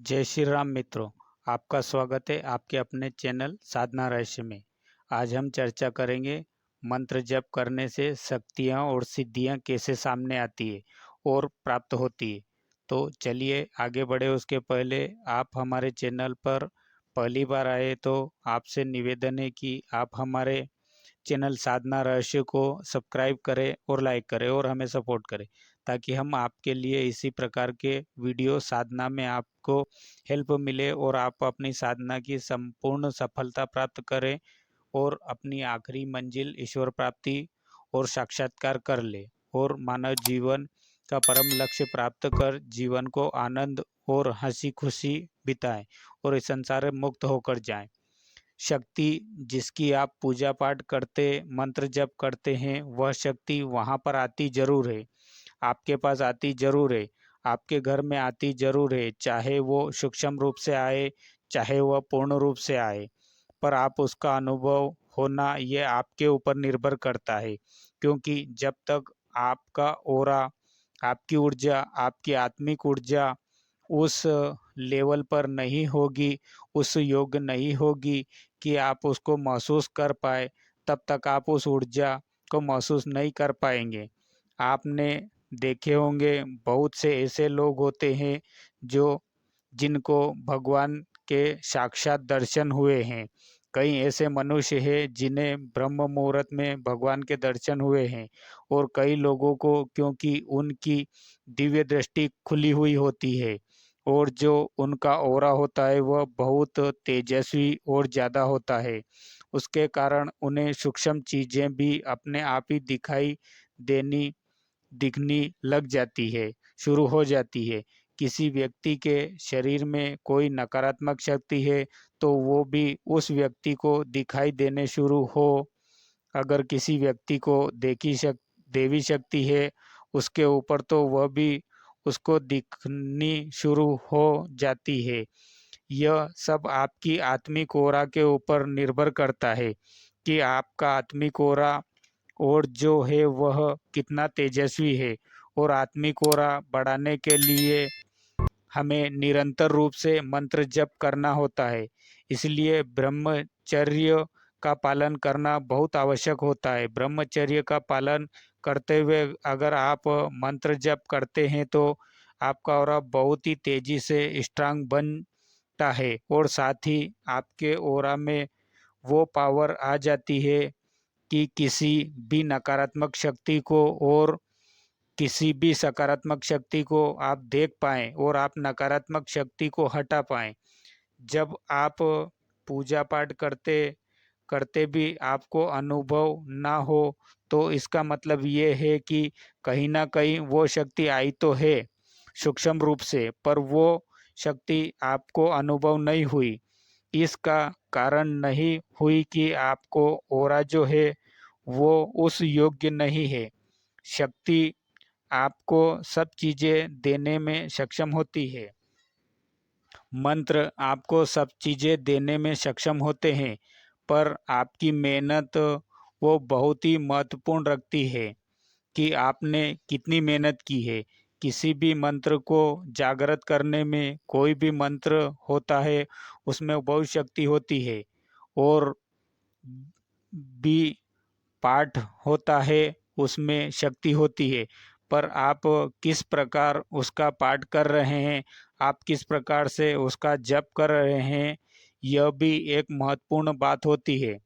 जय श्री राम मित्रों। आपका स्वागत है आपके अपने चैनल साधना रहस्य में। आज हम चर्चा करेंगे मंत्र जप करने से शक्तियाँ और सिद्धियाँ कैसे सामने आती है और प्राप्त होती है। तो चलिए आगे बढ़े। उसके पहले आप हमारे चैनल पर पहली बार आए तो आपसे निवेदन है कि आप हमारे चैनल साधना रहस्य को सब्सक्राइब करें और लाइक करें और हमें सपोर्ट करें, ताकि हम आपके लिए इसी प्रकार के वीडियो साधना में आपको हेल्प मिले और आप अपनी साधना की संपूर्ण सफलता प्राप्त करें और अपनी आखिरी मंजिल ईश्वर प्राप्ति और साक्षात्कार कर ले और मानव जीवन का परम लक्ष्य प्राप्त कर जीवन को आनंद और हंसी खुशी बिताएं और इस संसार में मुक्त होकर जाएं। शक्ति जिसकी आप पूजा पाठ करते मंत्र जप करते हैं, वह शक्ति वहाँ पर आती जरूर है, आपके पास आती जरूर है, आपके घर में आती जरूर है। चाहे वो सूक्ष्म रूप से आए, चाहे वह पूर्ण रूप से आए, पर आप उसका अनुभव होना ये आपके ऊपर निर्भर करता है। क्योंकि जब तक आपका ओरा, आपकी ऊर्जा, आपकी आत्मिक ऊर्जा उस लेवल पर नहीं होगी, उस योग्य नहीं होगी कि आप उसको महसूस कर पाए, तब तक आप उस ऊर्जा को महसूस नहीं कर पाएंगे। आपने देखे होंगे बहुत से ऐसे लोग होते हैं जो जिनको भगवान के साक्षात दर्शन हुए हैं। कई ऐसे मनुष्य हैं जिन्हें ब्रह्म मुहूर्त में भगवान के दर्शन हुए हैं, और कई लोगों को क्योंकि उनकी दिव्य दृष्टि खुली हुई होती है और जो उनका ऑरा होता है वह बहुत तेजस्वी और ज़्यादा होता है, उसके कारण उन्हें सूक्ष्म चीज़ें भी अपने आप ही दिखनी लग जाती है, शुरू हो जाती है। किसी व्यक्ति के शरीर में कोई नकारात्मक शक्ति है तो वो भी उस व्यक्ति को दिखाई देने शुरू हो। अगर किसी व्यक्ति को देवी शक्ति है उसके ऊपर, तो वह भी उसको दिखनी शुरू हो जाती है। यह सब आपकी आत्मिक ओरा के ऊपर निर्भर करता है कि आपका आत्मिक ओरा और जो है वह कितना तेजस्वी है। और आत्मिक ओरा बढ़ाने के लिए हमें निरंतर रूप से मंत्र जप करना होता है। इसलिए ब्रह्मचर्य का पालन करना बहुत आवश्यक होता है। ब्रह्मचर्य का पालन करते हुए अगर आप मंत्र जप करते हैं तो आपका ऑरा बहुत ही तेजी से स्ट्रांग बनता है और साथ ही आपके ऑरा में वो पावर आ जाती है कि किसी भी नकारात्मक शक्ति को और किसी भी सकारात्मक शक्ति को आप देख पाएँ और आप नकारात्मक शक्ति को हटा पाएँ। जब आप पूजा पाठ करते करते भी आपको अनुभव ना हो, तो इसका मतलब ये है कि कहीं ना कहीं वो शक्ति आई तो है सूक्ष्म रूप से, पर वो शक्ति आपको अनुभव नहीं हुई। इसका कारण नहीं हुई कि आपको ओरा जो है वो उस योग्य नहीं है। शक्ति आपको सब चीज़ें देने में सक्षम होती है, मंत्र आपको सब चीज़ें देने में सक्षम होते हैं, पर आपकी मेहनत वो बहुत ही महत्वपूर्ण रखती है कि आपने कितनी मेहनत की है। किसी भी मंत्र को जागृत करने में, कोई भी मंत्र होता है उसमें बहुत शक्ति होती है, और भी पाठ होता है उसमें शक्ति होती है, पर आप किस प्रकार उसका पाठ कर रहे हैं, आप किस प्रकार से उसका जप कर रहे हैं, यह भी एक महत्वपूर्ण बात होती है।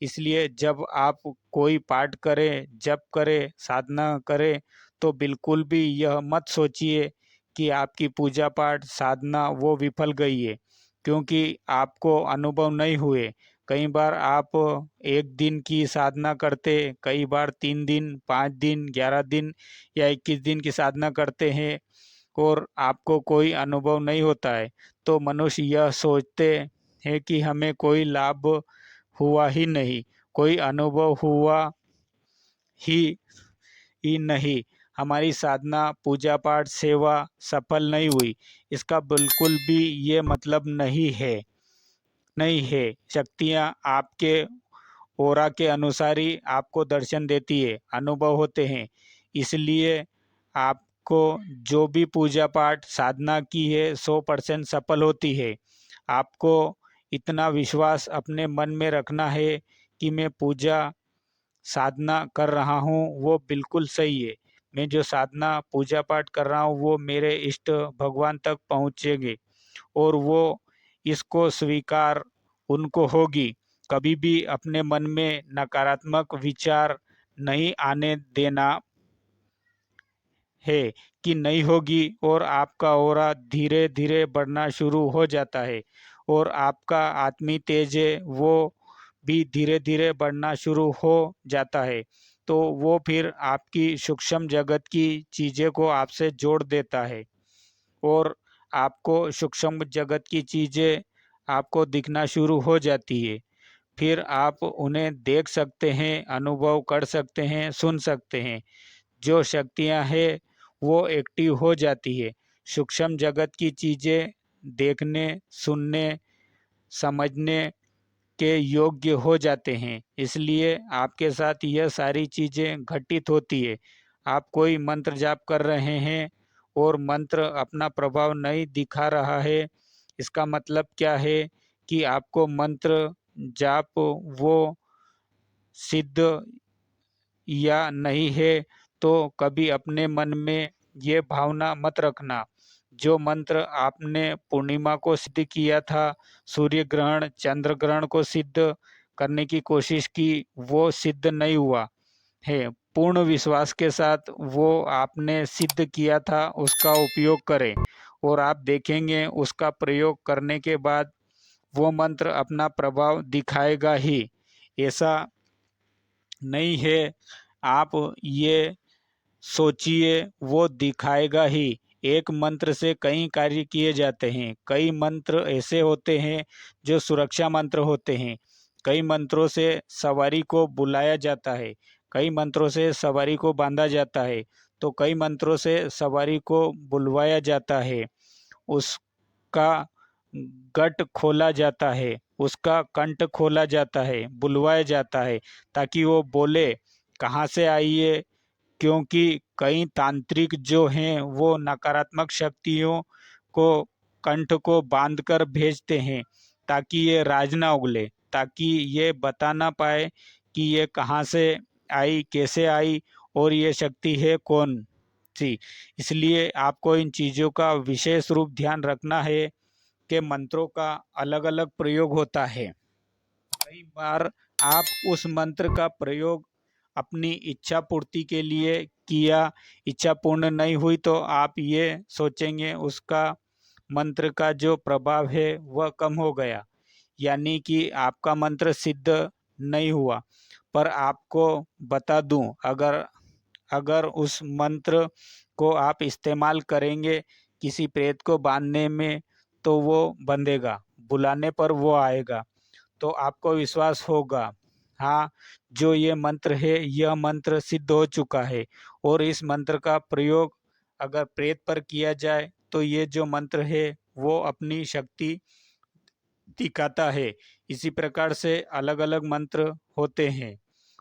इसलिए जब आप कोई पाठ करें, जप करें, साधना करें, तो बिल्कुल भी यह मत सोचिए कि आपकी पूजा पाठ साधना वो विफल गई है, क्योंकि आपको अनुभव नहीं हुए। कई बार आप एक दिन की साधना करते, कई बार 3 दिन, 5 दिन, 11 दिन या 21 दिन की साधना करते हैं और आपको कोई अनुभव नहीं होता है, तो मनुष्य यह सोचते हैं कि हमें कोई लाभ हुआ ही नहीं, कोई अनुभव हुआ ही ही नहीं, हमारी साधना, पूजा पाठ, सेवा सफल नहीं हुई। इसका बिल्कुल भी ये मतलब नहीं है। शक्तियाँ आपके ओरा के अनुसार ही आपको दर्शन देती है, अनुभव होते हैं। इसलिए आप आपको जो भी पूजा पाठ साधना की है 100% सफल होती है। आपको इतना विश्वास अपने मन में रखना है कि मैं पूजा साधना कर रहा हूँ वो बिल्कुल सही है। मैं जो साधना पूजा पाठ कर रहा हूँ वो मेरे इष्ट भगवान तक पहुँचेंगे और वो इसको स्वीकार उनको होगी। कभी भी अपने मन में नकारात्मक विचार नहीं आने देना है कि नहीं होगी और आपका ऑरा धीरे धीरे बढ़ना शुरू हो जाता है और आपका आत्मी तेज है वो भी धीरे धीरे बढ़ना शुरू हो जाता है। तो वो फिर आपकी सूक्ष्म जगत की चीज़ें को आपसे जोड़ देता है और आपको सूक्ष्म जगत की चीज़ें आपको दिखना शुरू हो जाती है। फिर आप उन्हें देख सकते हैं, अनुभव कर सकते हैं, सुन सकते हैं। जो शक्तियां हैं वो एक्टिव हो जाती है। सूक्ष्म जगत की चीज़ें देखने, सुनने, समझने के योग्य हो जाते हैं। इसलिए आपके साथ यह सारी चीज़ें घटित होती है। आप कोई मंत्र जाप कर रहे हैं और मंत्र अपना प्रभाव नहीं दिखा रहा है, इसका मतलब क्या है कि आपको मंत्र जाप वो सिद्ध या नहीं है। तो कभी अपने मन में ये भावना मत रखना। जो मंत्र आपने पूर्णिमा को सिद्ध किया था, सूर्य ग्रहण, चंद्र ग्रहण को सिद्ध करने की कोशिश की, वो सिद्ध नहीं हुआ है। पूर्ण विश्वास के साथ वो आपने सिद्ध किया था उसका उपयोग करें और आप देखेंगे उसका प्रयोग करने के बाद वो मंत्र अपना प्रभाव दिखाएगा ही। ऐसा नहीं है आप ये सोचिए वो दिखाएगा ही। एक मंत्र से कई कार्य किए जाते हैं। कई मंत्र ऐसे होते हैं जो सुरक्षा मंत्र होते हैं। कई मंत्रों से सवारी को बुलाया जाता है। कई मंत्रों से सवारी को बांधा जाता है। तो कई मंत्रों से सवारी को बुलवाया जाता है। उसका गट खोला जाता है, उसका कंठ खोला जाता है, बुलवाया जाता है ताकि वो बोले कहाँ से आई है। क्योंकि कई तांत्रिक जो हैं वो नकारात्मक शक्तियों को कंठ को बांधकर भेजते हैं ताकि ये राज ना उगले, ताकि ये बता ना पाए कि ये कहाँ से आई, कैसे आई और ये शक्ति है कौन सी। इसलिए आपको इन चीज़ों का विशेष रूप ध्यान रखना है कि मंत्रों का अलग अलग प्रयोग होता है। कई बार आप उस मंत्र का प्रयोग अपनी इच्छा पूर्ति के लिए किया, इच्छा पूर्ण नहीं हुई तो आप ये सोचेंगे उसका मंत्र का जो प्रभाव है वह कम हो गया, यानी कि आपका मंत्र सिद्ध नहीं हुआ। पर आपको बता दूं, अगर अगर उस मंत्र को आप इस्तेमाल करेंगे किसी प्रेत को बांधने में तो वो बंधेगा, बुलाने पर वो आएगा, तो आपको विश्वास होगा हाँ जो ये मंत्र है यह मंत्र सिद्ध हो चुका है। और इस मंत्र का प्रयोग अगर प्रेत पर किया जाए तो ये जो मंत्र है वो अपनी शक्ति दिखाता है। इसी प्रकार से अलग अलग मंत्र होते हैं,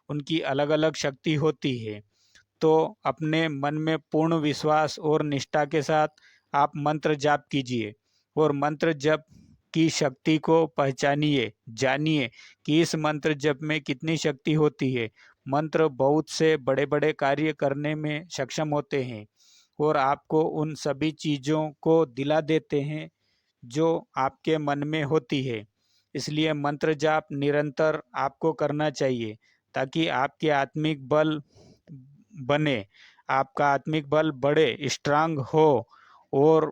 उनकी अलग अलग शक्ति होती है। तो अपने मन में पूर्ण विश्वास और निष्ठा के साथ आप मंत्र जाप कीजिए और मंत्र जप की शक्ति को पहचानिए, जानिए कि इस मंत्र जप में कितनी शक्ति होती है। मंत्र बहुत से बड़े बड़े कार्य करने में सक्षम होते हैं और आपको उन सभी चीज़ों को दिला देते हैं जो आपके मन में होती है। इसलिए मंत्र जाप निरंतर आपको करना चाहिए ताकि आपके आत्मिक बल बने, आपका आत्मिक बल बढ़े, स्ट्रांग हो और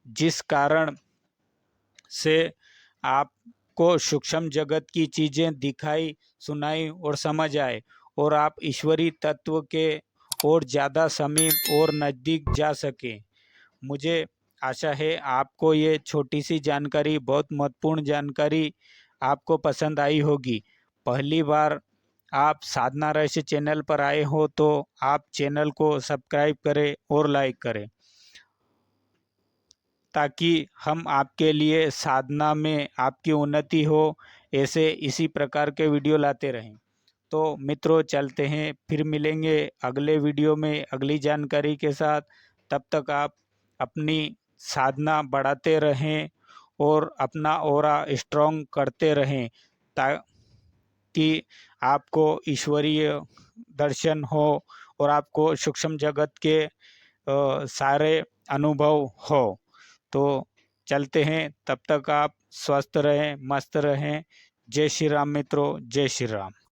जिस कारण से आपको सूक्ष्म जगत की चीज़ें दिखाई, सुनाई और समझ आए और आप ईश्वरीय तत्व के और ज़्यादा समीप और नज़दीक जा सकें। मुझे आशा है आपको ये छोटी सी जानकारी, बहुत महत्वपूर्ण जानकारी आपको पसंद आई होगी। पहली बार आप साधना रहस्य चैनल पर आए हो तो आप चैनल को सब्सक्राइब करें और लाइक करें ताकि हम आपके लिए साधना में आपकी उन्नति हो, ऐसे इसी प्रकार के वीडियो लाते रहें। तो मित्रों चलते हैं, फिर मिलेंगे अगले वीडियो में अगली जानकारी के साथ। तब तक आप अपनी साधना बढ़ाते रहें और अपना ऑरा स्ट्रॉन्ग करते रहें ताकि आपको ईश्वरीय दर्शन हो और आपको सूक्ष्म जगत के सारे अनुभव हो। तो चलते हैं, तब तक आप स्वस्थ रहें, मस्त रहें। जय श्री राम मित्रों, जय श्री राम।